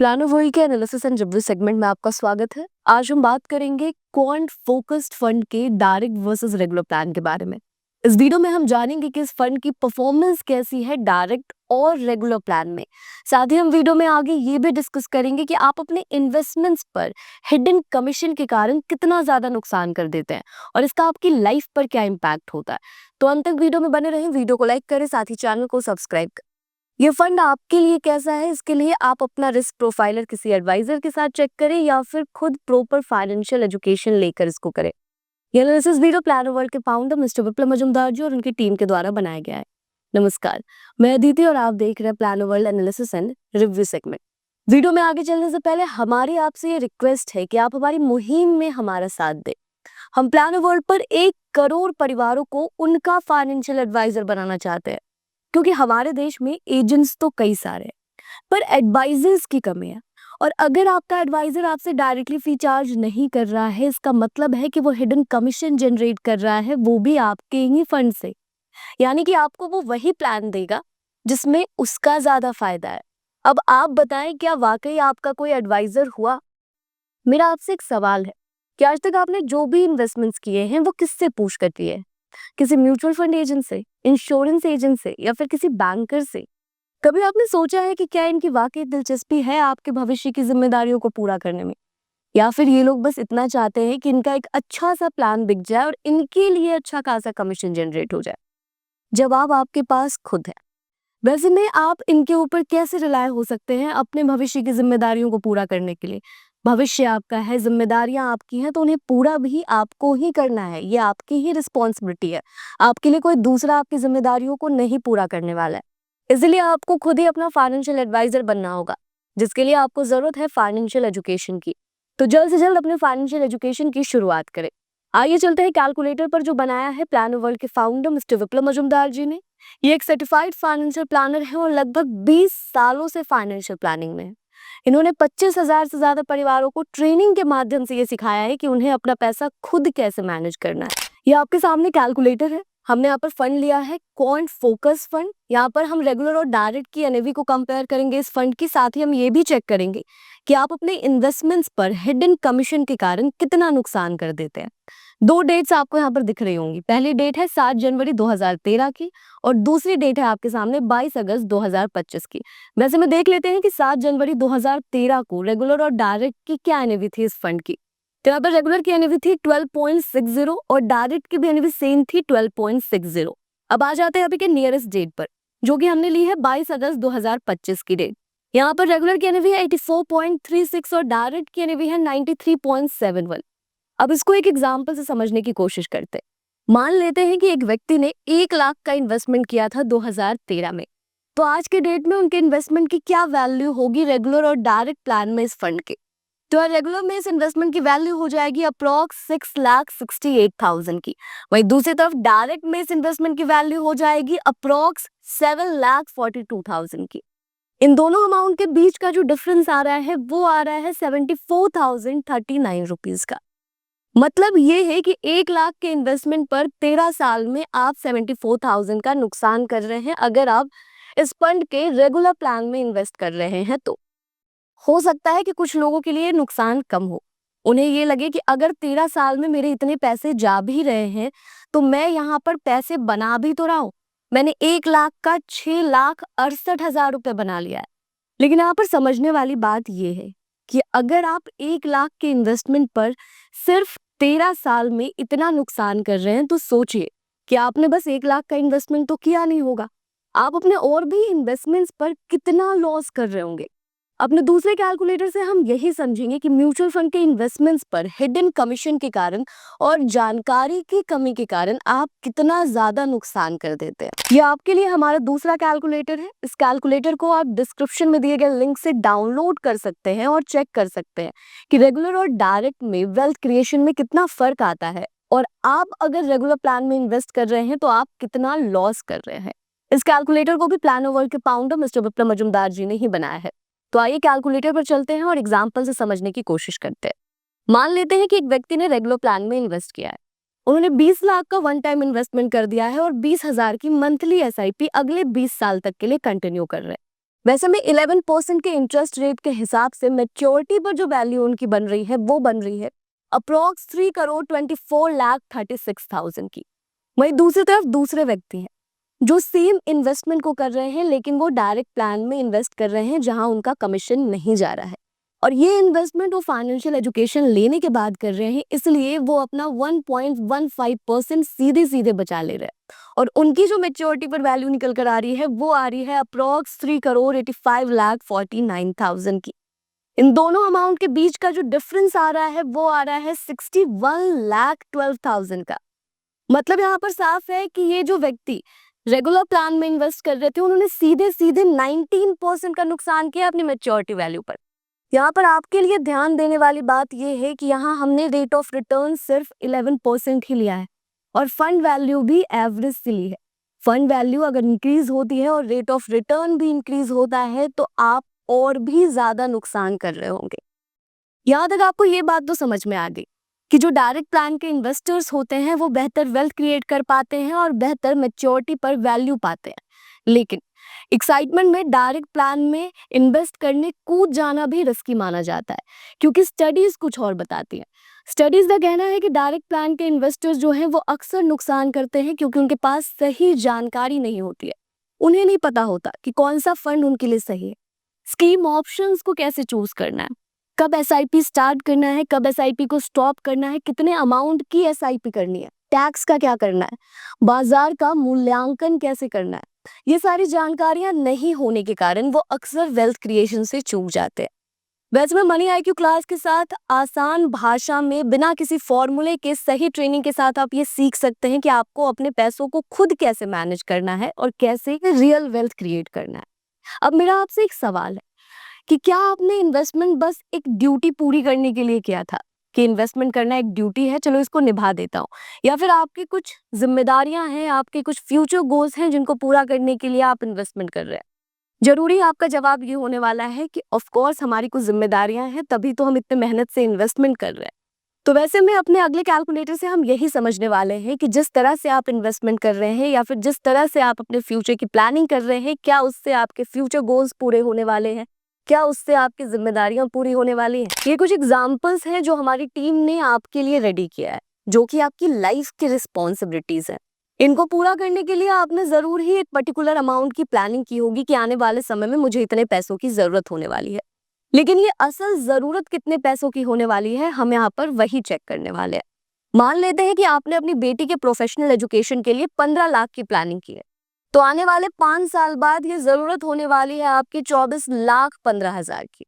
Plano वही के analysis and review segment में आपका स्वागत है। आज हम बात करेंगे क्वांट फोकस्ड फंड के डायरेक्ट वर्सेस रेगुलर प्लान के बारे में। इस वीडियो में हम जानेंगे कि इस फंड की परफॉर्मेंस कैसी है डायरेक्ट और रेगुलर प्लान में। साथ ही हम वीडियो में आगे ये भी डिस्कस करेंगे कि आप अपने इन्वेस्टमेंट्स पर हिडन कमीशन के कारण कितना ज्यादा नुकसान कर देते हैं और इसका आपकी लाइफ पर क्या इम्पैक्ट होता है। तो अंत तक वीडियो में बने रहें, वीडियो को लाइक करें, साथ ही चैनल को सब्सक्राइब करें। ये फंड आपके लिए कैसा है, इसके लिए आप अपना रिस्क प्रोफाइलर किसी एडवाइजर के साथ चेक करें या फिर खुद प्रॉपर फाइनेंशियल एजुकेशन लेकर इसको करें। ये एनालिसिस वीडियो प्लानो वर्ल्ड के फाउंडर मिस्टर विप्लव मजुमदार जी और उनकी टीम के द्वारा बनाया गया है। नमस्कार, मैं अदिति और आप देख रहे हैं plano world analysis and review segment. Video में आगे चलने से पहले हमारी आपसे ये रिक्वेस्ट है कि आप हमारी मुहिम में हमारा साथ दें। हम प्लानो वर्ल्ड पर 1 करोड़ परिवारों को उनका फाइनेंशियल एडवाइजर बनाना चाहते हैं, क्योंकि हमारे देश में एजेंट्स तो कई सारे हैं पर एडवाइजर्स की कमी है। और अगर आपका एडवाइजर आपसे डायरेक्टली फी चार्ज नहीं कर रहा है, इसका मतलब है कि वो हिडन कमीशन जनरेट कर रहा है, वो भी आपके ही फंड से। यानी कि आपको वो वही प्लान देगा जिसमें उसका ज्यादा फायदा है। अब आप बताएं, क्या वाकई आपका कोई एडवाइजर हुआ? मेरा आपसे एक सवाल है कि आज तक आपने जो भी इन्वेस्टमेंट्स किए हैं वो किससे पूछ कर किए हैं? किसी म्यूचुअल फंड एजेंट से, इंश्योरेंस एजेंट से या फिर किसी बैंकर से? कभी आपने सोचा है कि क्या इनकी वाकई दिलचस्पी है आपके भविष्य की जिम्मेदारियों को पूरा करने में, या फिर ये लोग बस इतना चाहते हैं कि इनका एक अच्छा सा प्लान बिक जाए और इनके लिए अच्छा खासा कमीशन जनरेट हो जाए? जवाब आपके पास खुद है। वैसे में आप इनके ऊपर कैसे रिलाय हो सकते हैं अपने भविष्य की जिम्मेदारियों को पूरा करने के लिए? भविष्य आपका है, जिम्मेदारियां आपकी हैं, तो उन्हें पूरा भी आपको ही करना है। ये आपकी ही रिस्पॉन्सिबिलिटी है। आपके लिए कोई दूसरा आपकी जिम्मेदारियों को नहीं पूरा करने वाला है। इसलिए आपको खुद ही अपना फाइनेंशियल एडवाइजर बनना होगा, जिसके लिए आपको जरूरत है फाइनेंशियल एजुकेशन की। तो जल्द से जल्द अपने फाइनेंशियल एजुकेशन की शुरुआत करें। आइए चलते हैं कैलकुलेटर पर, जो बनाया है प्लानो वर्ल्ड के फाउंडर मिस्टर विप्लव मजुमदार जी ने। ये एक सर्टिफाइड फाइनेंशियल प्लानर है और लगभग 20 सालों से फाइनेंशियल प्लानिंग में है। इन्होंने 25,000 से ज्यादा परिवारों को ट्रेनिंग के माध्यम से ये सिखाया है कि उन्हें अपना पैसा खुद कैसे मैनेज करना है। ये आपके सामने कैलकुलेटर है। हमने यहाँ पर फंड लिया है क्वांट फोकस फंड। यहाँ पर हम रेगुलर और डायरेक्ट की एनएवी को कंपेयर करेंगे इस फंड की। साथ ही हम ये भी चेक करेंगे कि आप अपने इन्वेस्टमेंट्स पर हिडन कमीशन के कारण कितना नुकसान कर देते हैं। 2 डेट्स आपको यहाँ पर दिख रही होंगी। पहली डेट है 7 जनवरी 2013 की और दूसरी डेट है आपके सामने 22 अगस्त 2025 की। वैसे में देख लेते हैं कि 7 जनवरी 2013 को रेगुलर और डायरेक्ट की क्या एनएवी थी इस फंड की। तो यहाँ पर रेगुलर की एनएवी थी 12.60 और डायरेक्ट की भी एनएवी सेम थी 12.60। अब आ जाते हैं अभी के नियरेस्ट डेट पर, जो कि हमने ली है 22 अगस्त 2025 की डेट। यहाँ पर रेगुलर की एनएवी है 84.36 और डायरेक्ट की एनएवी है 93.71। अब इसको एक एग्जाम्पल से समझने की कोशिश करते हैं। मान लेते हैं कि एक व्यक्ति ने 1 लाख का इन्वेस्टमेंट किया था 2013 में। तो आज के डेट में उनके इन्वेस्टमेंट की क्या वैल्यू होगी रेगुलर और डायरेक्ट प्लान में इस फंड के? तो रेगुलर में इस इन्वेस्टमेंट की वैल्यू हो जाएगी अप्रॉक्स 6,68,000 की। वहीं दूसरी तरफ डायरेक्ट में इस इन्वेस्टमेंट की वैल्यू हो जाएगी अप्रॉक्स 7,42,000 की। इन दोनों अमाउंट के बीच का जो डिफरेंस आ रहा है वो आ रहा है 74,039 रुपीज का। मतलब ये है कि 1 लाख के इन्वेस्टमेंट पर 13 साल में आप 74,000 का नुकसान कर रहे हैं अगर आप इस फंड के रेगुलर प्लान में इन्वेस्ट कर रहे हैं। तो हो सकता है कि कुछ लोगों के लिए नुकसान कम हो। उन्हें ये लगे कि अगर 13 साल में मेरे इतने पैसे जा भी रहे हैं तो मैं यहाँ पर पैसे बना भी तो रहा हूँ। मैंने 1 लाख का 6,68,000 रुपये बना लिया है। लेकिन यहाँ पर समझने वाली बात यह है कि अगर आप 1 लाख के इन्वेस्टमेंट पर सिर्फ 13 साल में इतना नुकसान कर रहे हैं, तो सोचिए कि आपने बस 1 लाख का इन्वेस्टमेंट तो किया नहीं होगा, आप अपने और भी इन्वेस्टमेंट्स पर कितना लॉस कर रहे होंगे। अपने दूसरे कैलकुलेटर से हम यही समझेंगे कि म्यूचुअल फंड के इन्वेस्टमेंट्स पर हिडन कमीशन के कारण और जानकारी की कमी के कारण आप कितना ज्यादा नुकसान कर देते हैं। ये आपके लिए हमारा दूसरा कैलकुलेटर है। इस कैलकुलेटर को आप डिस्क्रिप्शन में दिए गए लिंक से डाउनलोड कर सकते हैं और चेक कर सकते हैं कि रेगुलर और डायरेक्ट में वेल्थ क्रिएशन में कितना फर्क आता है और आप अगर रेगुलर प्लान में इन्वेस्ट कर रहे हैं तो आप कितना लॉस कर रहे हैं। इस कैलकुलेटर को भी प्लानो वर्ल्ड के फाउंडर मिस्टर विप्लव मजुमदार जी ने ही बनाया है। तो आइए कैलकुलेटर पर चलते हैं और एग्जाम्पल से समझने की कोशिश करते हैं। मान लेते हैं कि एक व्यक्ति ने रेगुलर प्लान में इन्वेस्ट किया है। उन्होंने 20 लाख का वन टाइम इन्वेस्टमेंट कर दिया है और 20,000 की मंथली एसआईपी अगले 20 साल तक के लिए कंटिन्यू कर रहे हैं। वैसे में 11% के इंटरेस्ट रेट के हिसाब से मैच्योरिटी पर जो वैल्यू उनकी बन रही है वो बन रही है अप्रोक्स 3,24,36,000 की। वहीं दूसरी तरफ दूसरे व्यक्ति हैं जो सेम इन्वेस्टमेंट को कर रहे हैं, लेकिन वो डायरेक्ट प्लान में इन्वेस्ट कर रहे हैं जहां उनका कमीशन नहीं जा रहा है, और ये इन्वेस्टमेंट वो फाइनेंशियल एजुकेशन लेने के बाद कर रहे हैं, इसलिए वो अपना 1.15% सीधे सीधे बचा ले रहे हैं, और उनकी जो मेच्योरिटी पर वैल्यू निकल कर आ रही है वो आ रही है अप्रोक्स 3,85,49,000 की। इन दोनों अमाउंट के बीच का जो डिफरेंस आ रहा है वो आ रहा है 61,12,000 का। मतलब यहाँ पर साफ है कि ये जो व्यक्ति रेगुलर प्लान में इन्वेस्ट कर रहे थे उन्होंने सीधे सीधे 19% का नुकसान किया अपनी मैच्योरिटी वैल्यू पर। यहाँ पर आपके लिए ध्यान देने वाली बात यह है कि यहाँ हमने रेट ऑफ रिटर्न सिर्फ 11% ही लिया है, और फंड वैल्यू भी एवरेज से ली है। फंड वैल्यू अगर इंक्रीज होती है और रेट ऑफ रिटर्न भी इंक्रीज होता है तो आप और भी ज्यादा नुकसान कर रहे होंगे। यहाँ तक आपको ये बात तो समझ में आ गई कि जो डायरेक्ट प्लान के इन्वेस्टर्स होते हैं वो बेहतर वेल्थ क्रिएट कर पाते हैं और बेहतर मैच्योरिटी पर वैल्यू पाते हैं, लेकिन एक्साइटमेंट में डायरेक्ट प्लान में इन्वेस्ट करने कूद जाना भी रिस्की माना जाता है, क्योंकि स्टडीज कुछ और बताती हैं। स्टडीज का कहना है कि डायरेक्ट प्लान के इन्वेस्टर्स जो हैं वो अक्सर नुकसान करते हैं क्योंकि उनके पास सही जानकारी नहीं होती है। उन्हें नहीं पता होता कि कौन सा फंड उनके लिए सही है, स्कीम ऑप्शंस को कैसे चूज करना है, कब एसआईपी स्टार्ट करना है, कब एसआईपी को स्टॉप करना है, कितने अमाउंट की एसआईपी करनी है, टैक्स का क्या करना है, बाजार का मूल्यांकन कैसे करना है। ये सारी जानकारियां नहीं होने के कारण वो अक्सर वेल्थ क्रिएशन से चूक जाते हैं। वैसे में मनी आईक्यू क्लास के साथ आसान भाषा में बिना किसी फॉर्मूले के सही ट्रेनिंग के साथ आप ये सीख सकते हैं कि आपको अपने पैसों को खुद कैसे मैनेज करना है और कैसे रियल वेल्थ क्रिएट करना है। अब मेरा आपसे एक सवाल है कि क्या आपने इन्वेस्टमेंट बस एक ड्यूटी पूरी करने के लिए किया था कि इन्वेस्टमेंट करना एक ड्यूटी है, चलो इसको निभा देता हूँ, या फिर आपकी कुछ जिम्मेदारियां हैं, आपके कुछ फ्यूचर गोल्स हैं जिनको पूरा करने के लिए आप इन्वेस्टमेंट कर रहे हैं। जरूरी आपका जवाब ये होने वाला है कि ऑफ कोर्स हमारी कुछ जिम्मेदारियां हैं, तभी तो हम इतने मेहनत से इन्वेस्टमेंट कर रहे हैं। तो वैसे में अपने अगले कैलकुलेटर से हम यही समझने वाले हैं कि जिस तरह से आप इन्वेस्टमेंट कर रहे हैं या फिर जिस तरह से आप अपने फ्यूचर की प्लानिंग कर रहे हैं, क्या उससे आपके फ्यूचर गोल्स पूरे होने वाले हैं, क्या उससे आपकी जिम्मेदारियां पूरी होने वाली हैं। ये कुछ एग्जाम्पल्स हैं जो हमारी टीम ने आपके लिए रेडी किया है, जो कि आपकी लाइफ की रिस्पॉन्सिबिलिटीज है। इनको पूरा करने के लिए आपने जरूर ही एक पर्टिकुलर अमाउंट की प्लानिंग की होगी कि आने वाले समय में मुझे इतने पैसों की जरूरत होने वाली है, लेकिन ये असल जरूरत कितने पैसों की होने वाली है हम यहाँ पर वही चेक करने वाले हैं। मान लेते हैं कि आपने अपनी बेटी के प्रोफेशनल एजुकेशन के लिए 15 लाख की प्लानिंग की है, तो आने वाले 5 साल बाद ये जरूरत होने वाली है आपकी 24,15,000 की।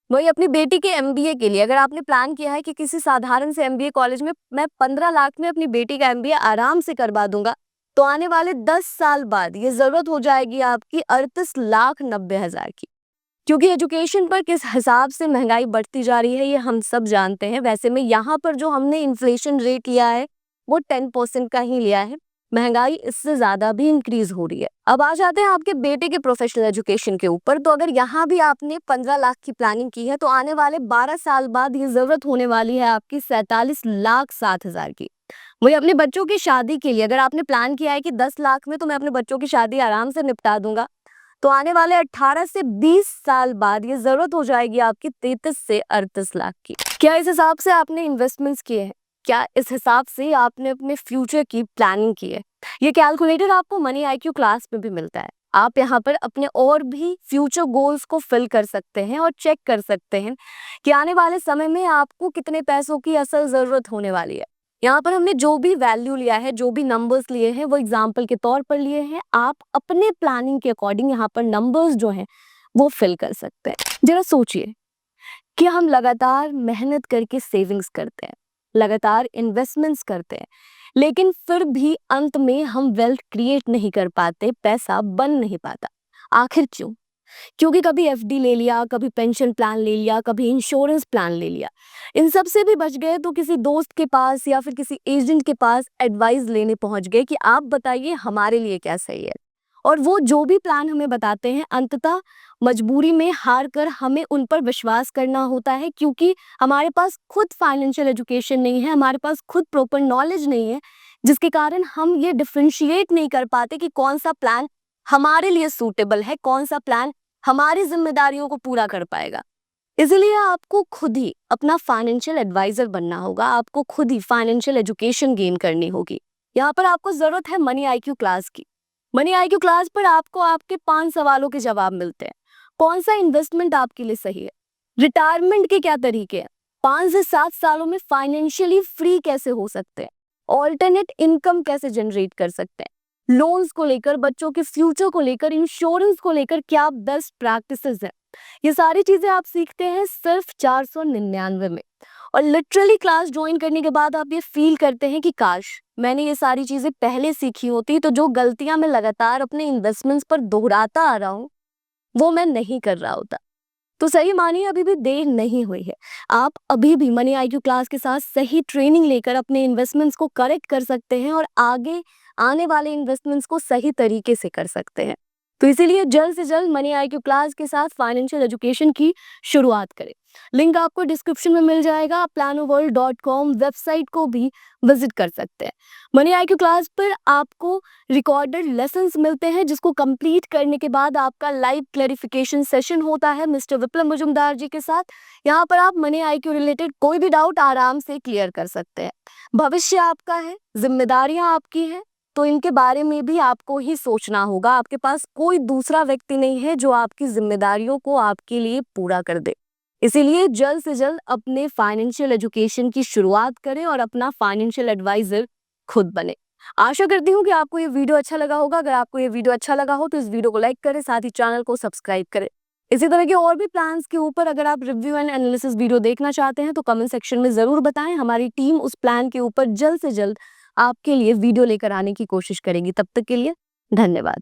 वही अपनी बेटी के एमबीए के लिए अगर आपने प्लान किया है कि किसी साधारण से एमबीए कॉलेज में मैं 15 लाख में अपनी बेटी का एमबीए आराम से करवा दूंगा, तो आने वाले 10 साल बाद ये जरूरत हो जाएगी आपकी 38,90,000 की। क्योंकि एजुकेशन पर किस हिसाब से महंगाई बढ़ती जा रही है ये हम सब जानते हैं। वैसे में यहाँ पर जो हमने इन्फ्लेशन रेट लिया है वो 10% का ही लिया है, महंगाई इससे ज्यादा भी इंक्रीज हो रही है। अब आ जाते हैं आपके बेटे के प्रोफेशनल एजुकेशन के ऊपर। तो अगर यहाँ भी आपने 15 लाख की प्लानिंग की है तो आने वाले 12 साल बाद ये जरूरत होने वाली है आपकी 47,60,000 की। वही अपने बच्चों की शादी के लिए अगर आपने प्लान किया है कि 10 लाख में तो मैं अपने बच्चों की शादी आराम से निपटा दूंगा, तो आने वाले 18 से 20 साल बाद ये जरूरत हो जाएगी आपकी 33 से 38 लाख की। क्या इस हिसाब से आपने इन्वेस्टमेंट्स किए हैं? क्या इस हिसाब से आपने अपने फ्यूचर की प्लानिंग की है? ये कैलकुलेटर आपको मनी आईक्यू क्लास में भी मिलता है। आप यहाँ पर अपने और भी फ्यूचर गोल्स को फिल कर सकते हैं और चेक कर सकते हैं कि आने वाले समय में आपको कितने पैसों की असल जरूरत होने वाली है। यहाँ पर हमने जो भी वैल्यू लिया है, जो भी नंबर्स लिए हैं, वो एग्जाम्पल के तौर पर लिए हैं। आप अपने प्लानिंग के अकॉर्डिंग यहाँ पर नंबर्स जो हैं वो फिल कर सकते हैं। जरा सोचिए कि हम लगातार मेहनत करके सेविंग्स करते हैं, लगातार इन्वेस्टमेंट्स करते हैं, लेकिन फिर भी अंत में हम वेल्थ क्रिएट नहीं कर पाते, पैसा बन नहीं पाता। आखिर क्यों? क्योंकि कभी एफडी ले लिया, कभी पेंशन प्लान ले लिया, कभी इंश्योरेंस प्लान ले लिया, इन सब से भी बच गए तो किसी दोस्त के पास या फिर किसी एजेंट के पास एडवाइस लेने पहुंच गए कि आप बताइए हमारे लिए क्या सही है। और वो जो भी प्लान हमें बताते हैं अंततः मजबूरी में हार कर हमें उन पर विश्वास करना होता है, क्योंकि हमारे पास खुद फाइनेंशियल एजुकेशन नहीं है, हमारे पास खुद प्रॉपर नॉलेज नहीं है, जिसके कारण हम ये डिफरेंशिएट नहीं कर पाते कि कौन सा प्लान हमारे लिए सूटेबल है, कौन सा प्लान हमारी जिम्मेदारियों को पूरा कर पाएगा। इसलिए आपको खुद ही अपना फाइनेंशियल एडवाइजर बनना होगा, आपको खुद ही फाइनेंशियल एजुकेशन गेन करनी होगी। यहाँ पर आपको जरूरत है मनी आईक्यू क्लास की। मनी आईक्यू क्लास पर आपको आपके 5 सवालों के जवाब मिलते हैं। कौन सा इन्वेस्टमेंट आपके लिए सही है, रिटायरमेंट के क्या तरीके हैं, 5 से 7 सालों में फाइनेंशियली फ्री कैसे हो सकते हैं, ऑल्टरनेट इनकम कैसे जनरेट कर सकते हैं, लोन्स को लेकर, बच्चों के फ्यूचर को लेकर, इंश्योरेंस को लेकर क्या बेस्ट प्रैक्टिसेस हैं, ये सारी चीजें आप सीखते हैं सिर्फ 499 में। और लिटरली क्लास ज्वाइन करने के बाद आप ये फील करते हैं कि काश मैंने ये सारी चीजें पहले सीखी होती, तो जो गलतियां मैं लगातार अपने इन्वेस्टमेंट्स पर दोहराता आ रहा हूँ वो मैं नहीं कर रहा होता। तो सही मानिए अभी भी देर नहीं हुई है। आप अभी भी मनी आईक्यू क्लास के साथ सही ट्रेनिंग लेकर अपने इन्वेस्टमेंट्स को करेक्ट कर सकते हैं और आगे आने वाले इन्वेस्टमेंट्स को सही तरीके से कर सकते हैं। तो इसीलिए जल्द से जल्द मनी आईक्यू क्लास के साथ फाइनेंशियल एजुकेशन की शुरुआत करें। लिंक आपको डिस्क्रिप्शन में मिल जाएगा। planoworld.com वेबसाइट को भी विजिट कर सकते हैं। मनी आईक्यू क्लास पर आपको रिकॉर्डेड लेसन्स मिलते हैं, जिसको कंप्लीट करने के बाद आपका लाइव क्लैरिफिकेशन सेशन होता है मिस्टर विप्लव मजुमदार जी के साथ। यहाँ पर आप मनी आईक्यू रिलेटेड कोई भी डाउट आराम से क्लियर कर सकते हैं। भविष्य आपका है, जिम्मेदारियां आपकी हैं, तो इनके बारे में भी आपको ही सोचना होगा। आपके पास कोई दूसरा व्यक्ति नहीं है जो आपकी जिम्मेदारियों को आपके लिए पूरा कर दे। इसीलिए जल्द से जल्द अपने फाइनेंशियल एजुकेशन की शुरुआत करें और अपना फाइनेंशियल एडवाइजर खुद बने। आशा करती हूँ कि आपको ये वीडियो अच्छा लगा होगा। अगर आपको ये वीडियो अच्छा लगा हो तो इस वीडियो को लाइक करें, साथ ही चैनल को सब्सक्राइब करें। इसी तरह के और भी प्लान्स के ऊपर अगर आप रिव्यू एंड एनालिसिस वीडियो देखना चाहते हैं तो कमेंट सेक्शन में जरूर बताएं। हमारी टीम उस प्लान के ऊपर जल्द से जल्द आपके लिए वीडियो लेकर आने की कोशिश करेगी। तब तक के लिए धन्यवाद।